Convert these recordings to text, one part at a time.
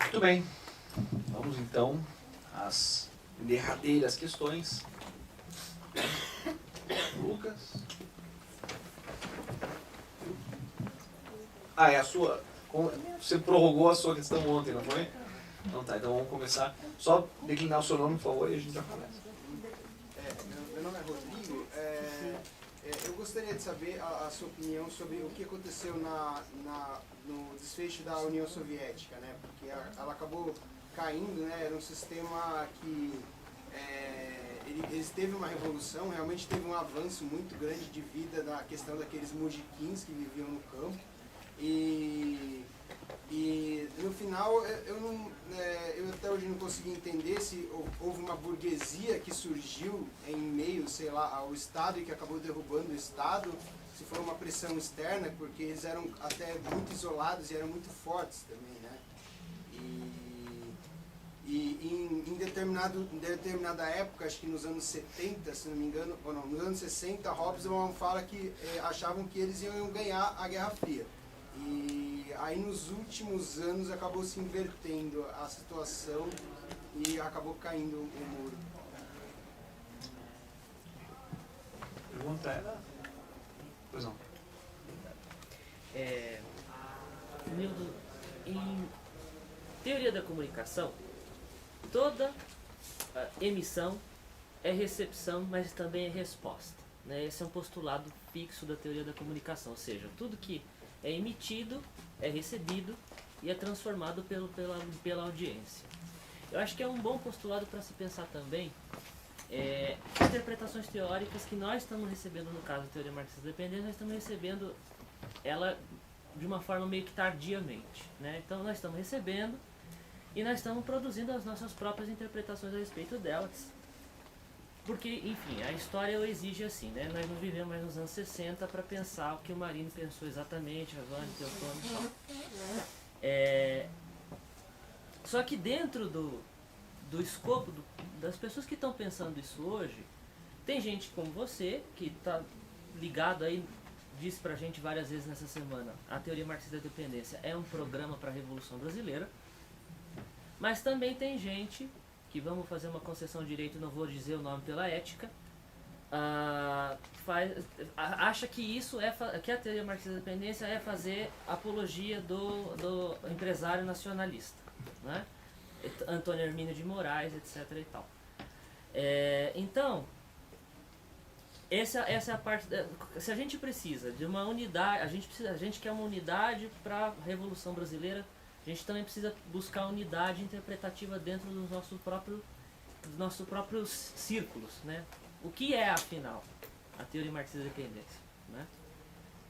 Muito bem, vamos então às derradeiras questões. Lucas. É a sua. Você prorrogou a sua questão ontem, não foi? Não, tá, então vamos começar. Só declinar o seu nome, por favor, e a gente já começa. Meu nome é Rodrigo. Eu gostaria de saber a sua opinião sobre o que aconteceu no desfecho da União Soviética, né? Porque ela acabou caindo, né? Era um sistema que eles teve uma revolução, realmente teve um avanço muito grande de vida na questão daqueles mujiquins que viviam no campo. E no final eu até hoje não consegui entender se houve uma burguesia que surgiu em meio, sei lá, ao Estado e que acabou derrubando o Estado, se foi uma pressão externa, porque eles eram até muito isolados e eram muito fortes também, né? E em determinada época, acho que nos anos 70, se não me engano, ou não, nos anos 60, Hobsbawm fala que achavam que eles iam ganhar a Guerra Fria. E aí nos últimos anos acabou se invertendo a situação e acabou caindo o muro. Pergunta era? Pois não. Nildo, em teoria da comunicação, toda emissão é recepção, mas também é resposta, né? Esse é um postulado fixo da teoria da comunicação, ou seja, tudo que é emitido, é recebido e é transformado pela audiência. Eu acho que é um bom postulado para se pensar também interpretações teóricas que nós estamos recebendo, no caso da teoria marxista-dependente, nós estamos recebendo ela de uma forma meio que tardiamente, né? Então nós estamos recebendo e nós estamos produzindo as nossas próprias interpretações a respeito delas. Porque, enfim, a história o exige assim, né? Nós não vivemos mais nos anos 60 para pensar o que o Marini pensou exatamente, a Vânia, o Teotônio e tal. Só que dentro do escopo das pessoas que estão pensando isso hoje, tem gente como você, que está ligado aí, disse pra gente várias vezes nessa semana, a teoria marxista da dependência é um programa para a Revolução Brasileira, mas também tem gente que, vamos fazer uma concessão de direito, não vou dizer o nome pela ética, acha que isso que a teoria marxista da dependência é fazer apologia do empresário nacionalista, né? Antônio Hermínio de Moraes, etc. e tal. Então, essa é a parte. Se a gente precisa de uma unidade, a gente quer uma unidade para a Revolução Brasileira. A gente também precisa buscar unidade interpretativa dentro dos nossos próprios círculos, né? O que é, afinal, a teoria marxista da dependência, né?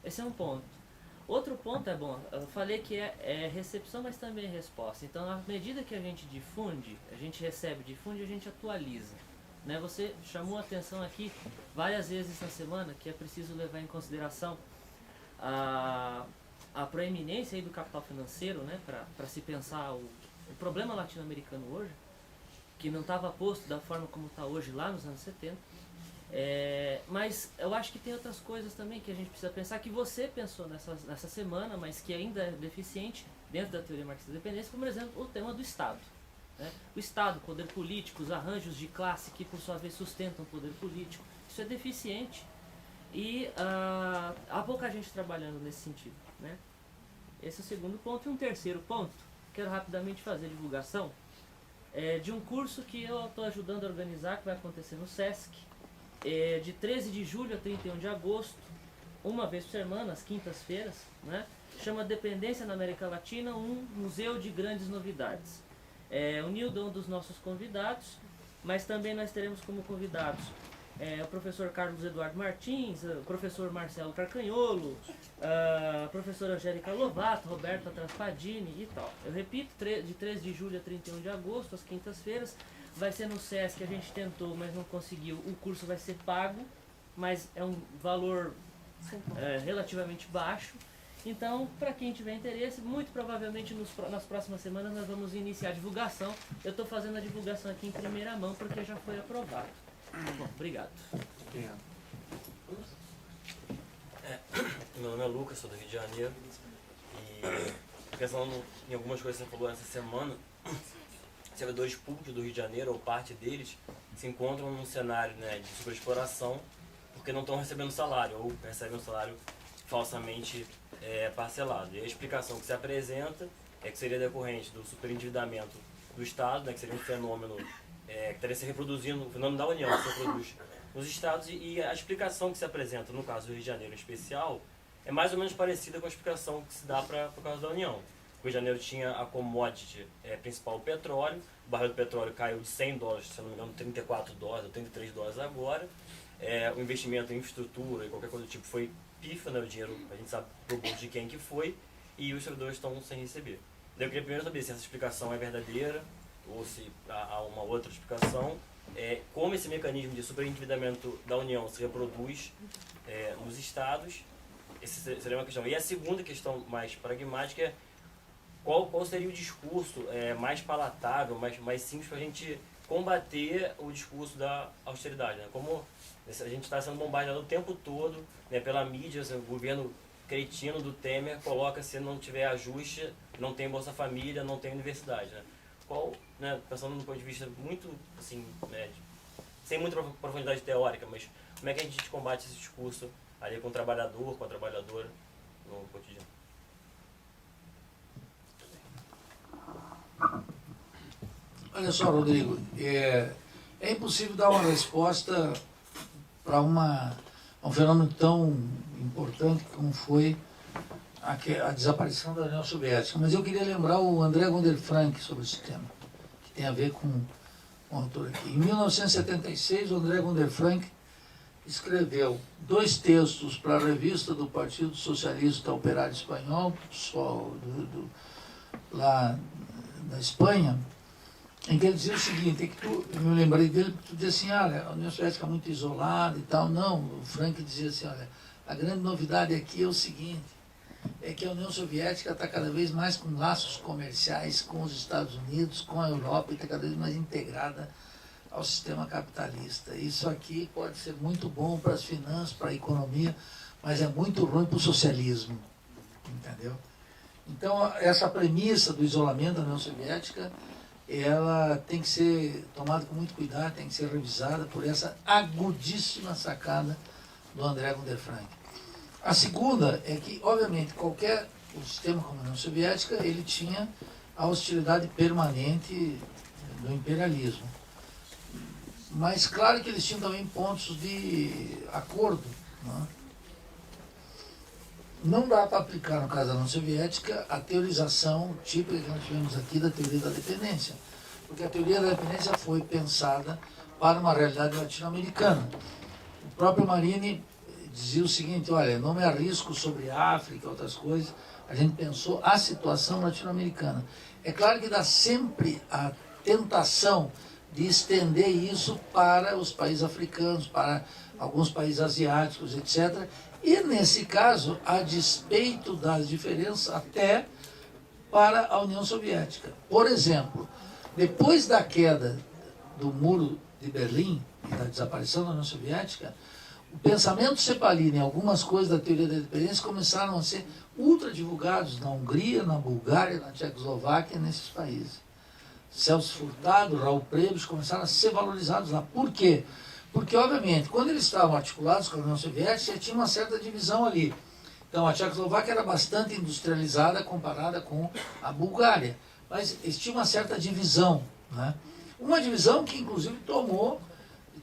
Esse é um ponto. Outro ponto eu falei que é recepção, mas também é resposta. Então, à medida que a gente difunde, a gente recebe, difunde, a gente atualiza, né? Você chamou a atenção aqui várias vezes na semana que é preciso levar em consideração a proeminência aí do capital financeiro, né, para se pensar o problema latino-americano hoje, que não estava posto da forma como está hoje lá nos anos 70. Mas eu acho que tem outras coisas também que a gente precisa pensar, que você pensou nessa semana, mas que ainda é deficiente dentro da teoria marxista da dependência, como, por exemplo, o tema do Estado, né? O Estado, o poder político, os arranjos de classe que, por sua vez, sustentam o poder político, isso é deficiente. E há pouca gente trabalhando nesse sentido, né? Esse é o segundo ponto. E um terceiro ponto, quero rapidamente fazer divulgação de um curso que eu estou ajudando a organizar, que vai acontecer no SESC, de 13 de julho a 31 de agosto, uma vez por semana, às quintas-feiras, né? Chama Dependência na América Latina, um museu de grandes novidades. O Nildo é um dos nossos convidados, mas também nós teremos como convidados o professor Carlos Eduardo Martins, o professor Marcelo Carcanholo, a professora Angélica Lovato, Roberto Traspadini e tal. Eu repito, de 13 de julho a 31 de agosto, às quintas-feiras, vai ser no SESC, a gente tentou, mas não conseguiu. O curso vai ser pago, mas é um valor relativamente baixo. Então, para quem tiver interesse, muito provavelmente nas próximas semanas nós vamos iniciar a divulgação. Eu estou fazendo a divulgação aqui em primeira mão porque já foi aprovado. Bom, obrigado. Obrigado. Meu nome é Lucas, sou do Rio de Janeiro. E pensando em algumas coisas que você falou essa semana, servidores públicos do Rio de Janeiro, ou parte deles, se encontram num cenário, né, de superexploração porque não estão recebendo salário, ou recebem um salário falsamente parcelado. E a explicação que se apresenta é que seria decorrente do superendividamento do Estado, né, que seria um fenômeno que estaria se reproduzindo, o fenômeno da União que se reproduz nos Estados, e a explicação que se apresenta, no caso do Rio de Janeiro em especial, é mais ou menos parecida com a explicação que se dá para o caso da União. O Rio de Janeiro tinha a commodity principal, o petróleo. O barril do petróleo caiu de $100, se não me engano, $34 ou $33 agora. O investimento em infraestrutura e qualquer coisa do tipo foi pifa, né? O dinheiro, a gente sabe pro bolso de quem que foi, e os servidores estão sem receber. Eu queria primeiro saber se essa explicação é verdadeira ou se há uma outra explicação. Como esse mecanismo de superendividamento da União se reproduz nos estados. Essa seria uma questão. E a segunda questão mais pragmática é qual seria o discurso mais palatável, mais simples para a gente combater o discurso da austeridade, né? Como a gente está sendo bombardeado o tempo todo, né, pela mídia, assim, o governo cretino do Temer coloca, se não tiver ajuste, não tem Bolsa Família, não tem universidade, né? Né, pensando no ponto de vista muito, assim, né, sem muita profundidade teórica, mas como é que a gente combate esse discurso ali com o trabalhador, com a trabalhadora no cotidiano? Olha só, Rodrigo, é impossível dar uma resposta para um fenômeno tão importante como foi a desaparição da União Soviética. Mas eu queria lembrar o André Gunder Frank sobre esse tema, que tem a ver com o autor aqui. Em 1976, o André Gunder Frank escreveu 2 textos para a revista do Partido Socialista Operário Espanhol, lá da Espanha, em que ele dizia o seguinte, eu me lembrei dele, tu dizia assim, olha, a União Soviética é muito isolada e tal. Não, o Frank dizia assim, olha, a grande novidade aqui é o seguinte, é que a União Soviética está cada vez mais com laços comerciais com os Estados Unidos, com a Europa, e está cada vez mais integrada ao sistema capitalista. Isso aqui pode ser muito bom para as finanças, para a economia, mas é muito ruim para o socialismo, entendeu? Então, essa premissa do isolamento da União Soviética, ela tem que ser tomada com muito cuidado, tem que ser revisada por essa agudíssima sacada do André Gunder Frank. A segunda é que, obviamente, o sistema como a União Soviética, ele tinha a hostilidade permanente do imperialismo. Mas, claro que eles tinham também pontos de acordo, né? Não dá para aplicar, no caso da União Soviética, a teorização típica que nós tivemos aqui da teoria da dependência. Porque a teoria da dependência foi pensada para uma realidade latino-americana. O próprio Marini dizia o seguinte, olha, não me arrisco sobre África, outras coisas, a gente pensou a situação latino-americana. É claro que dá sempre a tentação de estender isso para os países africanos, para alguns países asiáticos, etc., e, nesse caso, a despeito das diferenças, até para a União Soviética. Por exemplo, depois da queda do Muro de Berlim e da desaparição da União Soviética, o pensamento cepalino e algumas coisas da teoria da dependência começaram a ser ultra divulgados na Hungria, na Bulgária, na Tchecoslováquia, nesses países. Celso Furtado, Raul Prebisch começaram a ser valorizados lá. Por quê? Porque, obviamente, quando eles estavam articulados com a União Soviética, tinha uma certa divisão ali. Então, a Tchecoslováquia era bastante industrializada comparada com a Bulgária. Mas existia uma certa divisão, né? Uma divisão que, inclusive,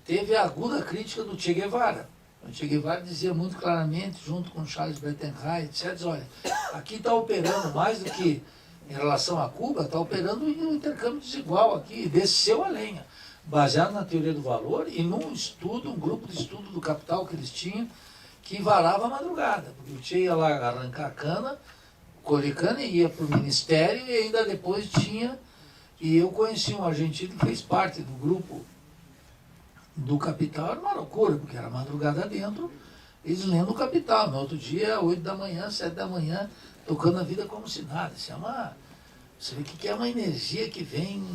teve a aguda crítica do Che Guevara. O Che Guevara dizia muito claramente, junto com Charles Brettenheim, etc., olha, aqui está operando mais do que em relação a Cuba, está operando em um intercâmbio desigual aqui, desceu a lenha, baseado na teoria do valor e num estudo, um grupo de estudo do capital que eles tinham, que varava a madrugada, porque o Che ia lá arrancar a cana, colher cana e ia para o ministério, e ainda depois tinha, e eu conheci um argentino que fez parte do grupo do capital, era uma loucura, porque era madrugada dentro, eles lendo o Capital. No outro dia, 8 da manhã, 7 da manhã, tocando a vida como se nada. Isso é você vê que é uma energia que vem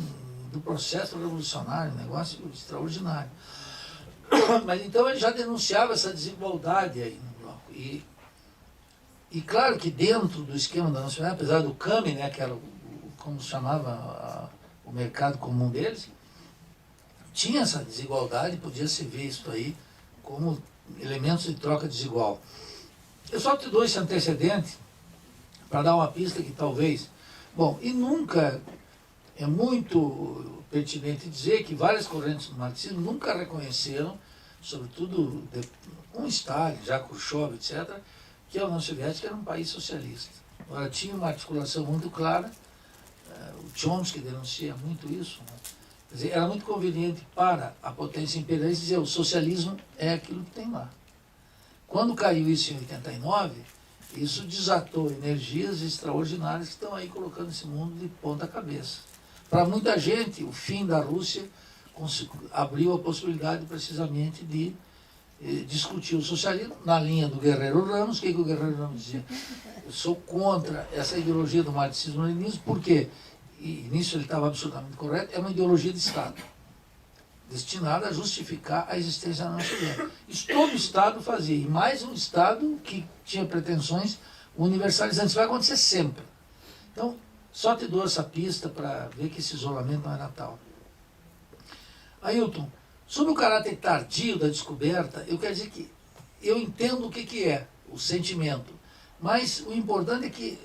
do processo revolucionário, um negócio extraordinário. Mas então ele já denunciava essa desigualdade aí no bloco. E claro que dentro do esquema da nacional, apesar do CAMI, né, que era como se chamava o mercado comum deles, tinha essa desigualdade, podia se ver isso aí como elementos de troca desigual. Eu só te dou esse antecedente para dar uma pista que talvez... Bom, e nunca é muito pertinente dizer que várias correntes do marxismo nunca reconheceram, sobretudo com Stalin, já Khrushchev, etc., que a União Soviética era um país socialista. Agora, tinha uma articulação muito clara, o Chomsky denuncia muito isso, né? Quer dizer, era muito conveniente para a potência imperialista dizer o socialismo é aquilo que tem lá. Quando caiu isso em 89, isso desatou energias extraordinárias que estão aí colocando esse mundo de ponta cabeça. Para muita gente, o fim da Rússia abriu a possibilidade precisamente de discutir o socialismo na linha do Guerreiro Ramos. O que o Guerreiro Ramos dizia? Eu sou contra essa ideologia do marxismo-leninismo, porque, e nisso ele estava absolutamente correto, é uma ideologia de Estado, destinada a justificar a existência da União Soviética. Isso todo Estado fazia, e mais um Estado que tinha pretensões universalizantes. Isso vai acontecer sempre. Então, só te dou essa pista para ver que esse isolamento não era tal. Ailton, sobre o caráter tardio da descoberta, eu quero dizer que eu entendo o que é o sentimento, mas o importante é que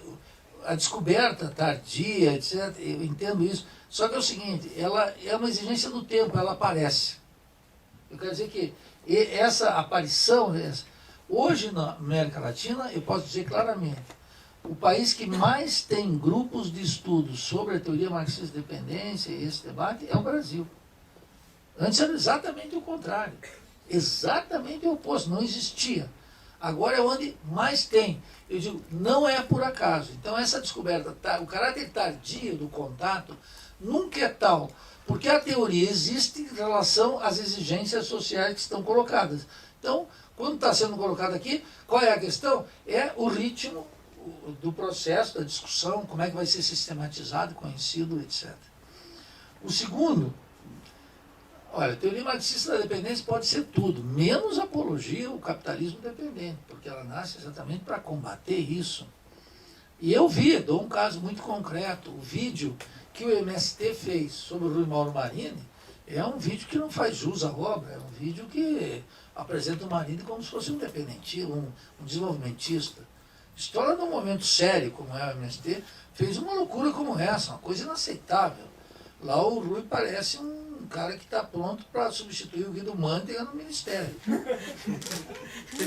a descoberta tardia, etc., eu entendo isso, só que é o seguinte, ela é uma exigência do tempo, ela aparece. Eu quero dizer que essa aparição, hoje na América Latina, eu posso dizer claramente, o país que mais tem grupos de estudos sobre a teoria marxista de dependência e esse debate é o Brasil. Antes era exatamente o contrário, exatamente o oposto, não existia. Agora é onde mais tem. Eu digo, não é por acaso. Então essa descoberta, o caráter tardio do contato nunca é tal, porque a teoria existe em relação às exigências sociais que estão colocadas. Então, quando está sendo colocado aqui, qual é a questão? É o ritmo do processo, da discussão, como é que vai ser sistematizado, conhecido, etc. O segundo, olha, a teoria marxista da dependência pode ser tudo, menos apologia ao capitalismo dependente, porque ela nasce exatamente para combater isso. E eu dou um caso muito concreto, o vídeo que o MST fez sobre o Rui Mauro Marini é um vídeo que não faz jus à obra, é um vídeo que apresenta o Marini como se fosse um dependentista, um desenvolvimentista. História num momento sério como é o MST, fez uma loucura como essa, uma coisa inaceitável. Lá o Rui parece um cara que está pronto para substituir o Guido Mantega no Ministério.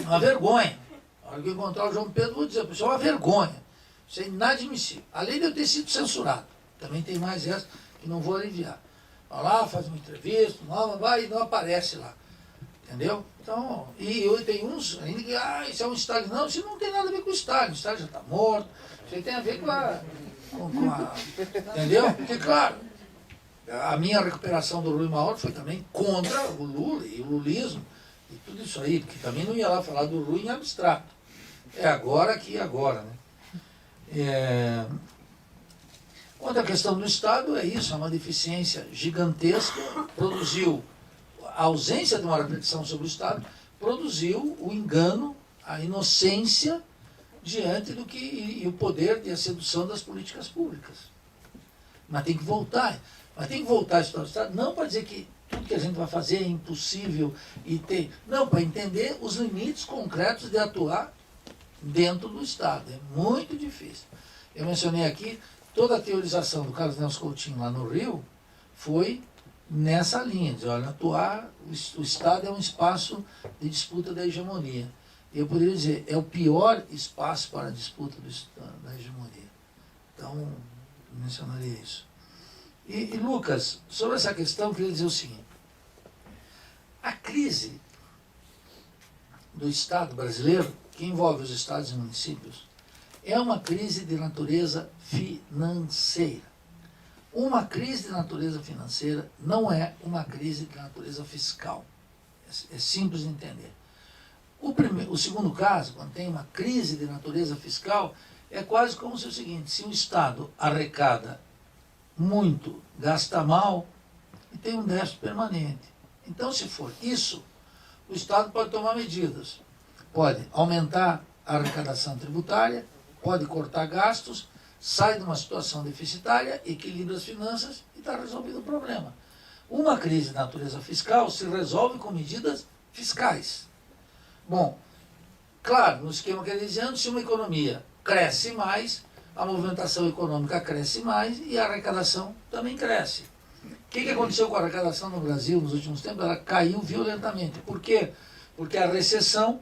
Uma vergonha. Na hora que eu encontrar o João Pedro, vou dizer, pessoal, uma vergonha. Isso é inadmissível. Além de eu ter sido censurado. Também tem mais essa que não vou aliviar. Vai lá, faz uma entrevista, vai e não aparece lá. Entendeu? Então, e tem uns ainda que, isso é um Stalin. Não, isso não tem nada a ver com o Stalin. O Stalin já está morto. Isso aí tem a ver com a... entendeu? Porque, claro, a minha recuperação do Rui Mauro foi também contra o Lula e o lulismo e tudo isso aí, porque também não ia lá falar do Rui em abstrato. É agora aqui e agora, né? Quanto à questão do Estado, é isso, é uma deficiência gigantesca, produziu a ausência de uma reflexão sobre o Estado, produziu o engano, a inocência diante do que e o poder e a sedução das políticas públicas. Mas tem que voltar. Mas tem que voltar a história do Estado, não para dizer que tudo que a gente vai fazer é impossível e tem. Não, para entender os limites concretos de atuar dentro do Estado. É muito difícil. Eu mencionei aqui, toda a teorização do Carlos Nelson Coutinho lá no Rio foi nessa linha, de olha, atuar, o Estado é um espaço de disputa da hegemonia. Eu poderia dizer, é o pior espaço para a disputa da hegemonia. Então, mencionaria isso. E Lucas, sobre essa questão, eu queria dizer o seguinte. A crise do Estado brasileiro, que envolve os estados e municípios, é uma crise de natureza financeira. Uma crise de natureza financeira não é uma crise de natureza fiscal. É simples de entender. O segundo caso, quando tem uma crise de natureza fiscal, é quase como se o seguinte: se o Estado arrecada muito, gasta mal e tem um déficit permanente. Então, se for isso, o Estado pode tomar medidas. Pode aumentar a arrecadação tributária, pode cortar gastos, sai de uma situação deficitária, equilibra as finanças e está resolvido o problema. Uma crise de natureza fiscal se resolve com medidas fiscais. Bom, claro, no esquema keynesiano, se uma economia cresce mais, a movimentação econômica cresce mais e a arrecadação também cresce. O que aconteceu com a arrecadação no Brasil nos últimos tempos? Ela caiu violentamente. Por quê? Porque a recessão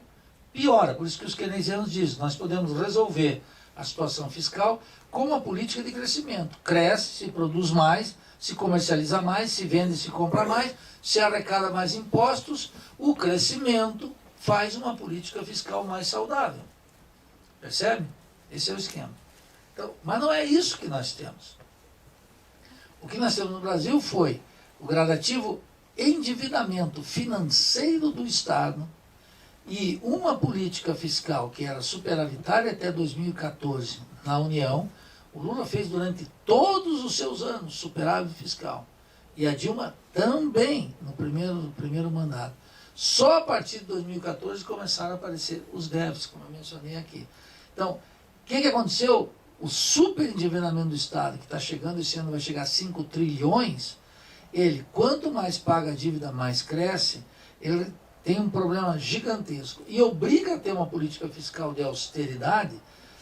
piora. Por isso que os keynesianos dizem: nós podemos resolver a situação fiscal com uma política de crescimento. Cresce, se produz mais, se comercializa mais, se vende, se compra mais, se arrecada mais impostos, o crescimento faz uma política fiscal mais saudável. Percebe? Esse é o esquema. Então, mas não é isso que nós temos. O que nós temos no Brasil foi o gradativo endividamento financeiro do Estado e uma política fiscal que era superavitária até 2014 na União. O Lula fez durante todos os seus anos superávit fiscal. E a Dilma também, no primeiro mandato. Só a partir de 2014 começaram a aparecer os déficits, como eu mencionei aqui. Então, o que aconteceu? O superendividamento do Estado, que está chegando esse ano, vai chegar a 5 trilhões, ele, quanto mais paga a dívida, mais cresce, ele tem um problema gigantesco. E obriga a ter uma política fiscal de austeridade,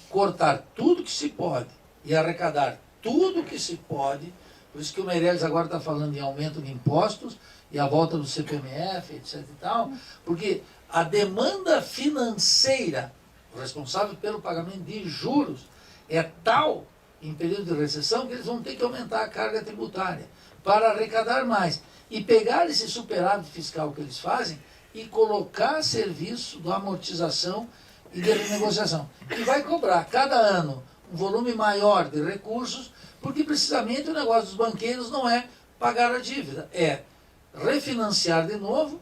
cortar tudo que se pode e arrecadar tudo que se pode. Por isso que o Meirelles agora está falando em aumento de impostos e a volta do CPMF, etc. e tal, porque a demanda financeira, responsável pelo pagamento de juros, é tal em período de recessão que eles vão ter que aumentar a carga tributária para arrecadar mais e pegar esse superávit fiscal que eles fazem e colocar a serviço da amortização e de renegociação. E vai cobrar cada ano um volume maior de recursos, porque precisamente o negócio dos banqueiros não é pagar a dívida, é refinanciar de novo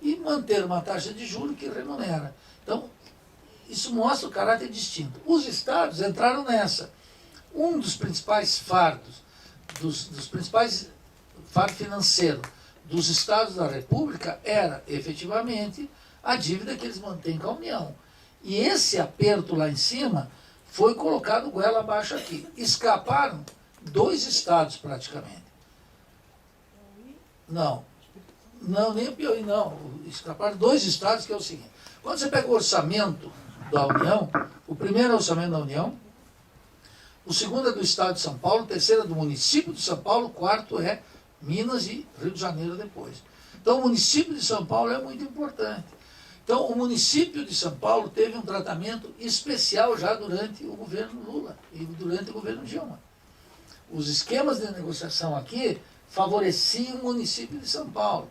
e manter uma taxa de juros que remunera. Então, isso mostra o caráter distinto. Os estados entraram nessa. Um dos principais fardos, dos principais fardos financeiros dos estados da República era, efetivamente, a dívida que eles mantêm com a União. E esse aperto lá em cima foi colocado goela abaixo aqui. Escaparam 2 estados, praticamente. Não, nem o Piauí, não. Escaparam 2 estados, que é o seguinte. Quando você pega o orçamento da União, o primeiro é o orçamento da União, o segundo é do Estado de São Paulo, o terceiro é do município de São Paulo, o quarto é Minas e Rio de Janeiro depois. Então o município de São Paulo é muito importante. Então o município de São Paulo teve um tratamento especial já durante o governo Lula e durante o governo Dilma. Os esquemas de negociação aqui favoreciam o município de São Paulo.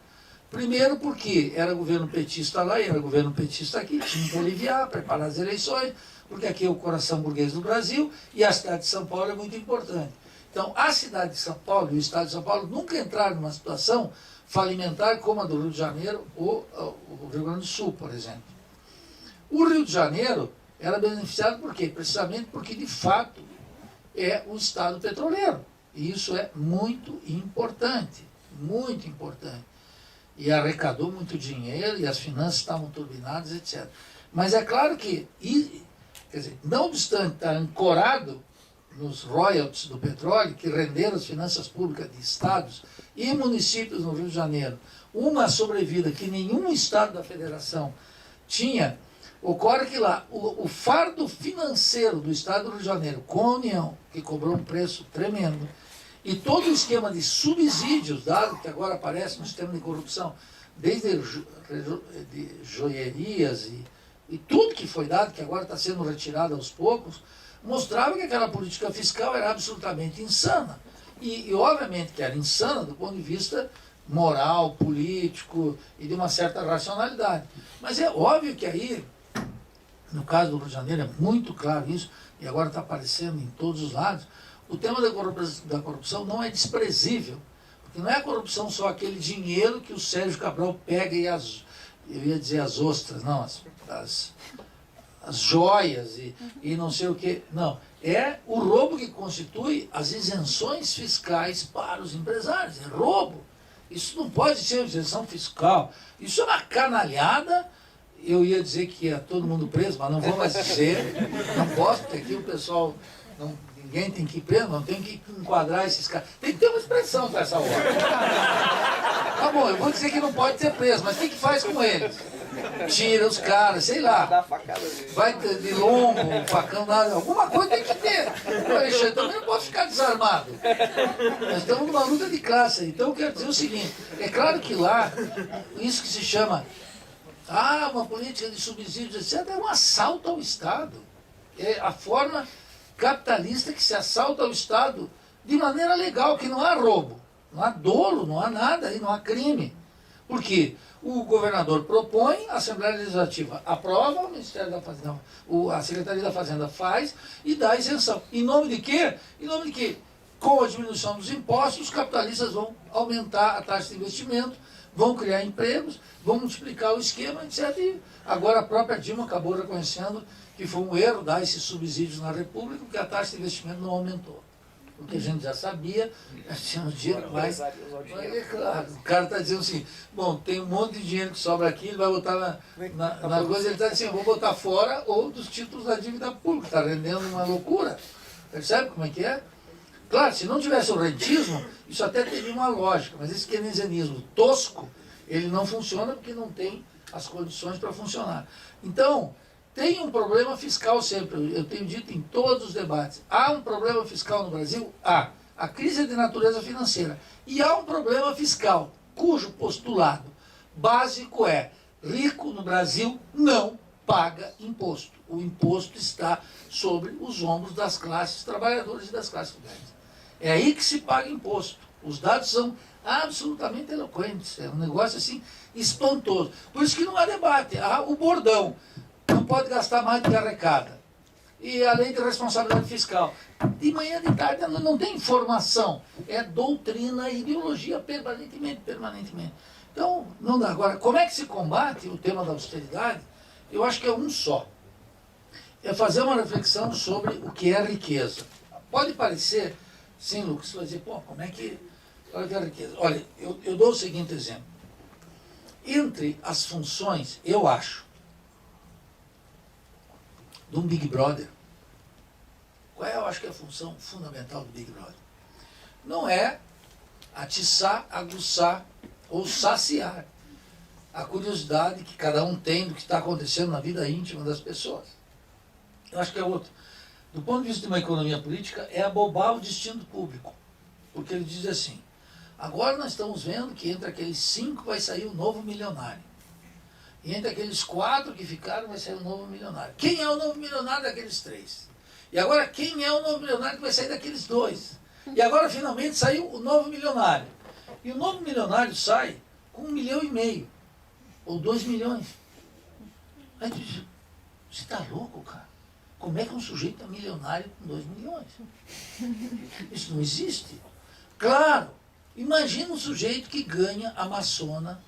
Primeiro porque era governo petista lá e era governo petista aqui, tinha que aliviar, preparar as eleições, porque aqui é o coração burguês do Brasil e a cidade de São Paulo é muito importante. Então, a cidade de São Paulo e o estado de São Paulo nunca entraram numa situação falimentar como a do Rio de Janeiro ou o Rio Grande do Sul, por exemplo. O Rio de Janeiro era beneficiado por quê? Precisamente porque, de fato, é um estado petroleiro. E isso é muito importante, muito importante. E arrecadou muito dinheiro e as finanças estavam turbinadas, etc. Mas é claro que, quer dizer, não obstante estar ancorado nos royalties do petróleo, que renderam as finanças públicas de estados e municípios no Rio de Janeiro, uma sobrevida que nenhum estado da federação tinha, ocorre que lá o fardo financeiro do estado do Rio de Janeiro com a União, que cobrou um preço tremendo, e todo o esquema de subsídios dado, que agora aparece no sistema de corrupção, desde de joierias e tudo que foi dado, que agora está sendo retirado aos poucos, mostrava que aquela política fiscal era absolutamente insana. E obviamente que era insana do ponto de vista moral, político e de uma certa racionalidade. Mas é óbvio que aí, no caso do Rio de Janeiro, é muito claro isso, e agora está aparecendo em todos os lados, o tema da corrupção não é desprezível, porque não é a corrupção só aquele dinheiro que o Sérgio Cabral pega e eu ia dizer as ostras, não, as joias e não sei o que. Não, é o roubo que constitui as isenções fiscais para os empresários. É roubo. Isso não pode ser isenção fiscal. Isso é uma canalhada. Eu ia dizer que ia todo mundo preso, mas não vou mais dizer. Não posso, porque aqui o pessoal... Ninguém tem que ir preso, não tem que enquadrar esses caras. Tem que ter uma expressão para essa hora. Tá bom, eu vou dizer que não pode ser preso, mas o que faz com eles? Tira os caras, sei lá. Vai de lombo, facão, nada. Alguma coisa tem que ter. O Alexandre também não pode ficar desarmado. Nós estamos numa luta de classe. Então eu quero dizer o seguinte, é claro que lá, isso que se chama, uma política de subsídios, etc., é um assalto ao Estado. É a forma capitalista que se assalta ao Estado de maneira legal, que não há roubo, não há dolo, não há nada, não há crime. Por quê? O governador propõe, a Assembleia Legislativa aprova, o Ministério da Fazenda, a Secretaria da Fazenda faz e dá isenção. Em nome de quê? Em nome de quê? Com a diminuição dos impostos, os capitalistas vão aumentar a taxa de investimento, vão criar empregos, vão multiplicar o esquema, etc. E agora a própria Dilma acabou reconhecendo que foi um erro dar esses subsídios na República, porque a taxa de investimento não aumentou. Porque a gente já sabia, tinha um dia que vai... É claro, o cara está dizendo assim, bom, tem um monte de dinheiro que sobra aqui, ele vai botar na coisa, ele está dizendo, vou botar fora ou dos títulos da dívida pública, está rendendo uma loucura. Percebe como é que é? Claro, se não tivesse o rentismo, isso até teria uma lógica, mas esse keynesianismo tosco, ele não funciona porque não tem as condições para funcionar. Então, tem um problema fiscal sempre, eu tenho dito em todos os debates. Há um problema fiscal no Brasil? Há. A crise é de natureza financeira. E há um problema fiscal, cujo postulado básico é: rico no Brasil não paga imposto. O imposto está sobre os ombros das classes trabalhadoras e das classes médias. É aí que se paga imposto. Os dados são absolutamente eloquentes. É um negócio assim espantoso. Por isso que não há debate. Há o bordão. Não pode gastar mais do que arrecada. E a lei de responsabilidade fiscal. De manhã, de tarde, não tem informação. É doutrina e ideologia permanentemente. Então, não dá. Agora, como é que se combate o tema da austeridade? Eu acho que é um só. É fazer uma reflexão sobre o que é riqueza. Pode parecer, sim, Lucas, você vai dizer, como é que... Olha que é riqueza. Olha, eu dou o seguinte exemplo. Entre as funções, eu acho, de um Big Brother, qual é, eu acho que é a função fundamental do Big Brother? Não é atiçar, aguçar ou saciar a curiosidade que cada um tem do que está acontecendo na vida íntima das pessoas. Eu acho que é outro. Do ponto de vista de uma economia política, é abobar o destino público. Porque ele diz assim, agora nós estamos vendo que entre aqueles 5 vai sair um novo milionário. E entre aqueles 4 que ficaram vai sair um novo milionário. Quem é o novo milionário daqueles 3? E agora quem é o novo milionário que vai sair daqueles 2? E agora finalmente saiu o novo milionário. E o novo milionário sai com 1,5 milhão. Ou 2 milhões. Aí tu diz, você está louco, cara? Como é que um sujeito é milionário com 2 milhões? Isso não existe. Claro, imagina um sujeito que ganha a maçona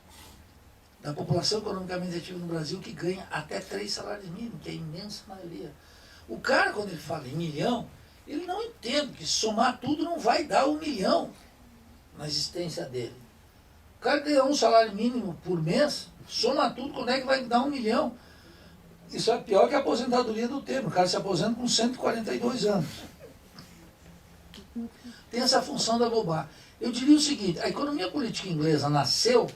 da população economicamente ativa no Brasil, que ganha até 3 salários mínimos, que é a imensa maioria. O cara, quando ele fala em milhão, ele não entende que somar tudo não vai dar 1 milhão na existência dele. O cara ganha um salário mínimo por mês, soma tudo, quando é que vai dar 1 milhão? Isso é pior que a aposentadoria do tempo. O cara se aposenta com 142 anos. Tem essa função da bobar. Eu diria o seguinte, a economia política inglesa nasceu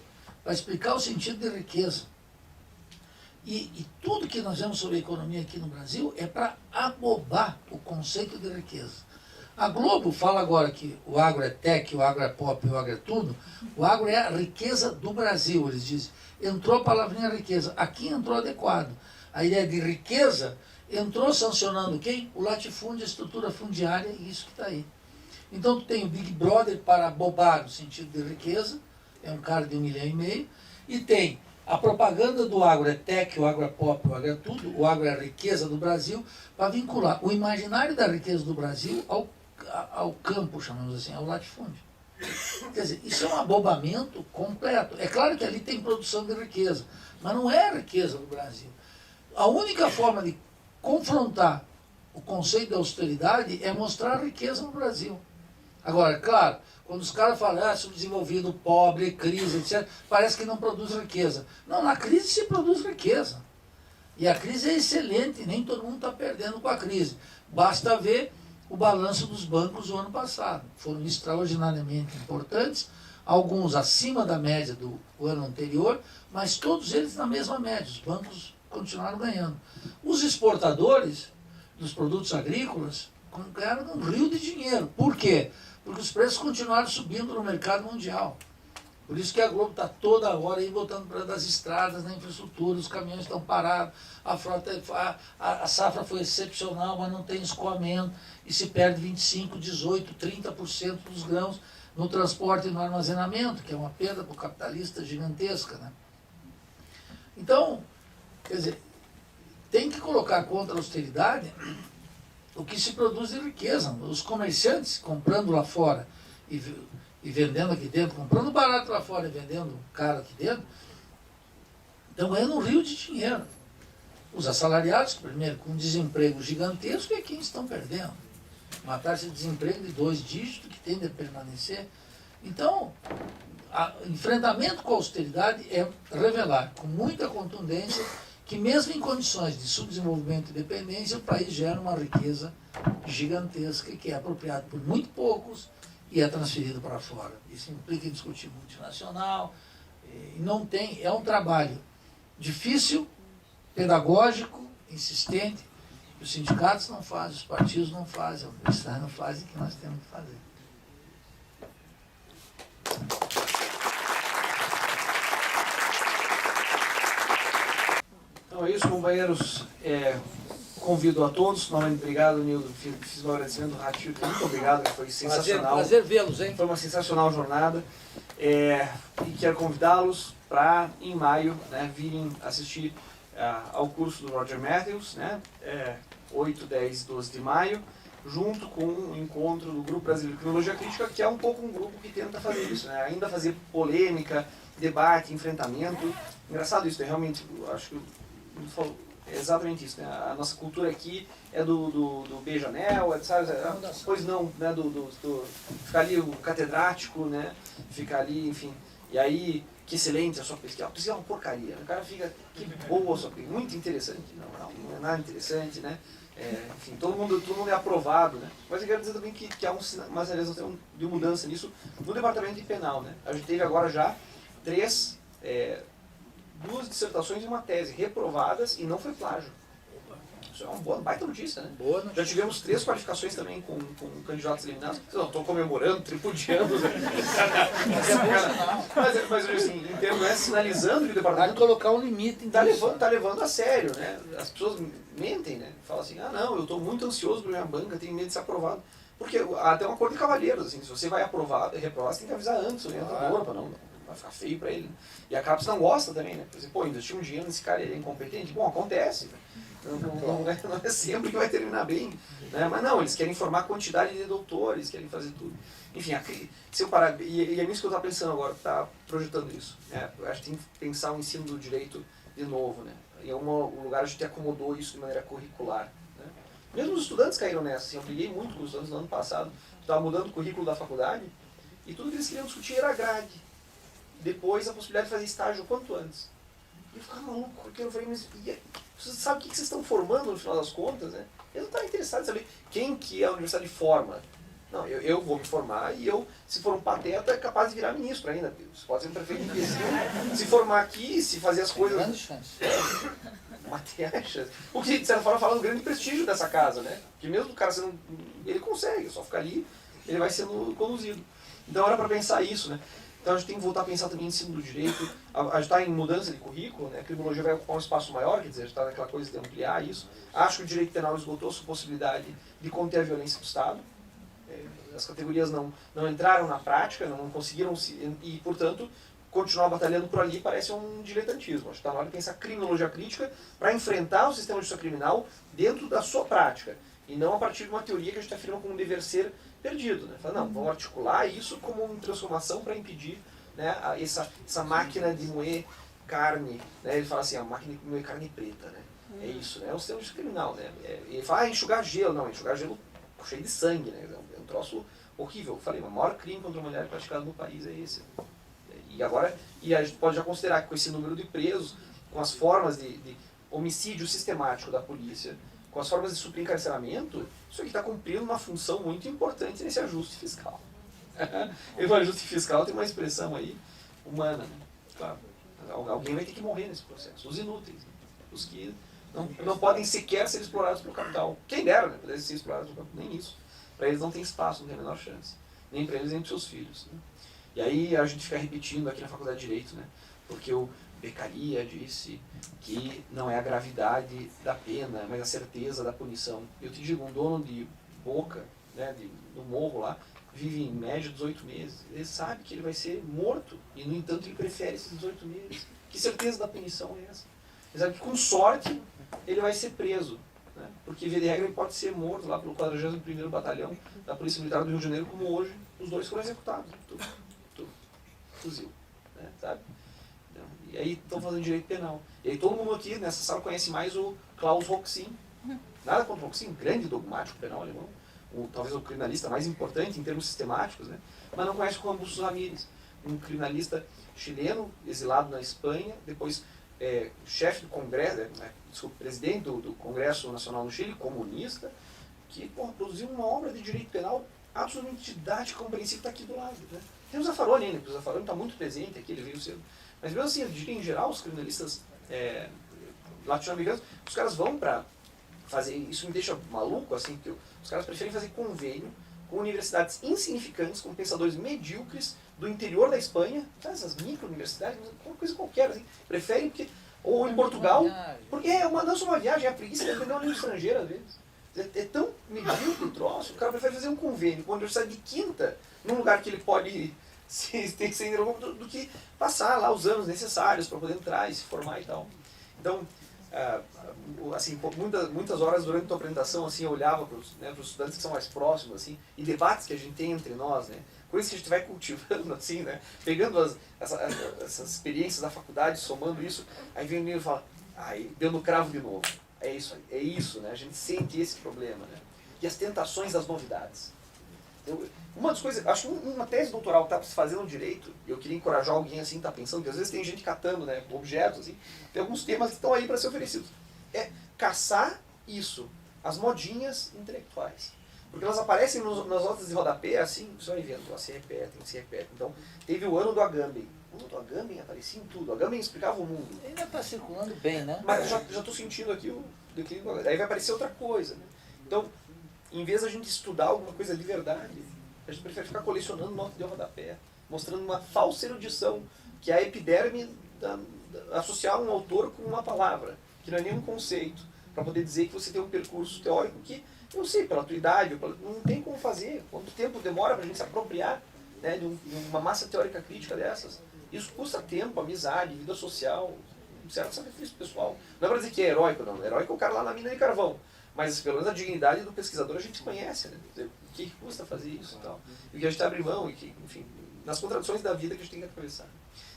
para explicar o sentido de riqueza. E tudo que nós vemos sobre a economia aqui no Brasil é para abobar o conceito de riqueza. A Globo fala agora que o agro é tech, o agro é pop, o agro é tudo. O agro é a riqueza do Brasil, eles dizem. Entrou a palavrinha riqueza. Aqui entrou adequado. A ideia de riqueza entrou sancionando quem? O latifúndio, a estrutura fundiária, e isso que está aí. Então tu tem o Big Brother para abobar o sentido de riqueza, é um cara de 1,5 milhão, e tem a propaganda do agro é tech, o agro é pop, o agro é tudo, o agro é a riqueza do Brasil, para vincular o imaginário da riqueza do Brasil ao campo, chamamos assim, ao latifúndio. Quer dizer, isso é um abobamento completo. É claro que ali tem produção de riqueza, mas não é a riqueza do Brasil. a única forma de confrontar o conceito da austeridade é mostrar a riqueza no Brasil. Agora, claro, quando os caras falam subdesenvolvido, pobre, crise, etc., parece que não produz riqueza. Não, na crise se produz riqueza. E a crise é excelente, nem todo mundo está perdendo com a crise. Basta ver o balanço dos bancos do ano passado. Foram extraordinariamente importantes, alguns acima da média do ano anterior, mas todos eles na mesma média. Os bancos continuaram ganhando. Os exportadores dos produtos agrícolas ganharam um rio de dinheiro. Por quê? Porque os preços continuaram subindo no mercado mundial. Por isso que a Globo está toda hora aí botando para das estradas, na infraestrutura, os caminhões estão parados, a frota, a safra foi excepcional, mas não tem escoamento, e se perde 25%, 18%, 30% dos grãos no transporte e no armazenamento, que é uma perda para o capitalista gigantesca, né? Então, quer dizer, tem que colocar contra a austeridade o que se produz de riqueza. Os comerciantes comprando lá fora e vendendo aqui dentro, comprando barato lá fora e vendendo caro aqui dentro, estão ganhando um rio de dinheiro. Os assalariados, primeiro, com um desemprego gigantesco, é quem estão perdendo. Uma taxa de desemprego de 2 dígitos que tende a permanecer. Então, o enfrentamento com a austeridade é revelar com muita contundência que mesmo em condições de subdesenvolvimento e dependência, o país gera uma riqueza gigantesca que é apropriada por muito poucos e é transferido para fora. Isso implica em discutir multinacional, e não tem, é um trabalho difícil, pedagógico, insistente, que os sindicatos não fazem, os partidos não fazem, a universidade não faz, e que nós temos que fazer. Então é isso, companheiros. Convido a todos. Novamente, obrigado, Nildo. Fiz um agradecimento do Ratinho. Muito obrigado, foi sensacional. Prazer vê-los, hein? Foi uma sensacional jornada. E quero convidá-los para, em maio, né, virem assistir ao curso do Roger Matthews, né, 8, 10 e 12 de maio, junto com o encontro do Grupo Brasileiro de Criminologia Crítica, que é um pouco um grupo que tenta fazer isso, né, ainda fazer polêmica, debate, enfrentamento. Engraçado isso, né, realmente, eu acho que é exatamente isso, né? A nossa cultura aqui é do beijanel, sabe? Pois não, né? Ficar ali o catedrático, né? Ficar ali, enfim. E aí, que excelente a sua pesquisa. A pesquisa é uma porcaria. O cara fica, que boa a sua pesquisa. Muito interessante. Não é nada interessante, né? Enfim, todo mundo é aprovado, né? Mas eu quero dizer também que há uma sinalização de mudança nisso no departamento de penal, né? A gente teve agora já 2 dissertações e uma tese reprovadas e não foi plágio. Isso é uma baita notícia, né? Boa notícia. Já tivemos 3 qualificações também com candidatos eliminados. Não, estou comemorando, tripudiando. Mas assim, em termos, né, sinalizando que o departamento Vai colocar um limite. está levando a sério, né? As pessoas mentem, né? Falam assim, não, eu estou muito ansioso para minha banca, tenho medo de ser aprovado. Porque até um acordo de cavalheiros, assim, se você vai reprovar, você tem que avisar antes, orientador, para não vai ficar feio para ele. E a CAPES não gosta também, né? Por exemplo, pô, investir um dinheiro nesse cara, ele é incompetente. Bom, acontece. Não é sempre que vai terminar bem. Né? Mas não, eles querem formar quantidade de doutores, querem fazer tudo. Enfim, se eu parar, e é nisso que eu estava pensando agora, tá projetando isso. Né? Eu acho que tem que pensar o ensino do direito de novo. Né? E um lugar a gente acomodou isso de maneira curricular. Né? Mesmo os estudantes caíram nessa. Assim, eu briguei muito com os estudantes no ano passado. Estava mudando o currículo da faculdade e tudo que eles queriam discutir era a grade. Depois a possibilidade de fazer estágio o quanto antes. E eu ficava maluco, porque eu falei, mas você sabe o que vocês estão formando no final das contas, né? Eu não estava interessado em saber quem que a universidade forma. Não, eu vou me formar e eu, se for um pateta, é capaz de virar ministro ainda. Você pode ser um prefeito de imbecil, se formar aqui, se fazer as coisas... Grande chance. O que, de certa forma, fala do grande prestígio dessa casa, né? Que mesmo o cara sendo... Ele consegue, só ficar ali, ele vai sendo conduzido. Então era para pensar isso, né? Então a gente tem que voltar a pensar também em ensino do direito. A gente está em mudança de currículo, né? A criminologia vai ocupar um espaço maior, quer dizer, a gente está naquela coisa de ampliar isso. Acho que o direito penal esgotou sua possibilidade de conter a violência do Estado. As categorias não entraram na prática, não conseguiram e, portanto, continuar batalhando por ali parece um diletantismo. Acho que está na hora de pensar criminologia crítica para enfrentar o sistema de justiça criminal dentro da sua prática. E não a partir de uma teoria que a gente afirma como um dever ser perdido. Né? Fala, não, vamos articular isso como uma transformação para impedir, né, essa máquina de moer carne. Né? Ele fala assim, a máquina de moer carne preta. Né? É isso, né? É um sistema criminal, né? Ele fala, enxugar gelo. Não, enxugar gelo cheio de sangue, né? É um troço horrível. Eu falei, o maior crime contra a mulher praticado no país é esse. E agora, a gente pode já considerar que com esse número de presos, com as formas de homicídio sistemático da polícia, com as formas de suprir encarceramento, isso aqui está cumprindo uma função muito importante nesse ajuste fiscal. E o ajuste fiscal tem uma expressão aí humana, né? Claro, alguém vai ter que morrer nesse processo. Os inúteis, né? Os que não podem sequer ser explorados pelo capital. Quem dera, né? Pudesse ser explorados pelo capital. Nem isso. Para eles não tem espaço, não tem a menor chance. Nem para eles, nem para seus filhos. Né? E aí a gente fica repetindo aqui na Faculdade de Direito, né? Porque o Beccaria disse que não é a gravidade da pena, mas a certeza da punição. Eu te digo, um dono de boca, né, do morro lá, vive em média 18 meses. Ele sabe que ele vai ser morto e, no entanto, ele prefere esses 18 meses. Que certeza da punição é essa? Ele sabe que, com sorte, ele vai ser preso. Né? Porque, via de regra, ele pode ser morto lá pelo 41º Batalhão da Polícia Militar do Rio de Janeiro, como hoje os dois foram executados. Fuzil. Né? Sabe? E aí estão fazendo direito penal. E aí todo mundo aqui nessa sala conhece mais o Klaus Roxin. Nada contra o Roxin, grande dogmático penal alemão. Talvez o criminalista mais importante em termos sistemáticos, né? Mas não conhece o Juan Bustos Ramírez, um criminalista chileno, exilado na Espanha, depois chefe do Congresso, presidente do Congresso Nacional no Chile, comunista, que produziu uma obra de direito penal absolutamente didática, compreensível, está aqui do lado. Né? Tem o Zaffaroni ainda, porque o Zaffaroni está muito presente aqui, ele veio cedo. Mas mesmo assim, eu diria em geral, os criminalistas latino-americanos, os caras vão para fazer, isso me deixa maluco, assim, porque os caras preferem fazer convênio com universidades insignificantes, com pensadores medíocres do interior da Espanha, sabe, essas micro-universidades, uma coisa qualquer, assim, preferem, porque, ou em Portugal, porque não só uma viagem, é a preguiça de aprender uma língua estrangeira, às vezes. É tão medíocre o troço, o cara prefere fazer um convênio com a universidade de Quinta, num lugar que ele pode tem que ser do que passar lá os anos necessários para poder entrar e se formar e tal. Então, assim, muitas horas durante a apresentação, assim, eu olhava para os estudantes que são mais próximos, assim, e debates que a gente tem entre nós, né, coisas que a gente vai cultivando, assim, né, pegando essas experiências da faculdade, somando isso, aí vem o menino e fala, aí deu no cravo de novo. É isso, né, a gente sente esse problema, né, e as tentações das novidades. Uma das coisas, acho que uma tese doutoral que está se fazendo direito, eu queria encorajar alguém assim, está pensando, que às vezes tem gente catando, né, objetos, assim, tem alguns temas que estão aí para ser oferecidos. É caçar isso, as modinhas intelectuais. Porque elas aparecem nas notas de rodapé, assim, você vai vendo, se repete. Então, teve o ano do Agamben. O ano do Agamben aparecia em tudo. O Agamben explicava o mundo. Ainda está circulando bem, né? Mas já estou sentindo aqui o declínio do Agamben. Aí vai aparecer outra coisa, né? Então, em vez da gente estudar alguma coisa de verdade, a gente prefere ficar colecionando notas de rodapé, mostrando uma falsa erudição, que é a epiderme associar um autor com uma palavra, que não é nenhum conceito, para poder dizer que você tem um percurso teórico que, eu não sei, pela tua idade, não tem como fazer. Quanto tempo demora para a gente se apropriar, né, de uma massa teórica crítica dessas? Isso custa tempo, amizade, vida social, um certo sacrifício pessoal. Não é para dizer que é heróico, não. Heróico é o cara lá na mina de carvão. Mas pelo menos a dignidade do pesquisador a gente conhece, né? O que custa fazer isso e tal. E o que a gente abre mão, e que, enfim, nas contradições da vida que a gente tem que atravessar.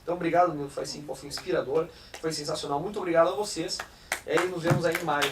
Então, obrigado, meu, foi inspirador, foi sensacional. Muito obrigado a vocês. E nos vemos aí em maio.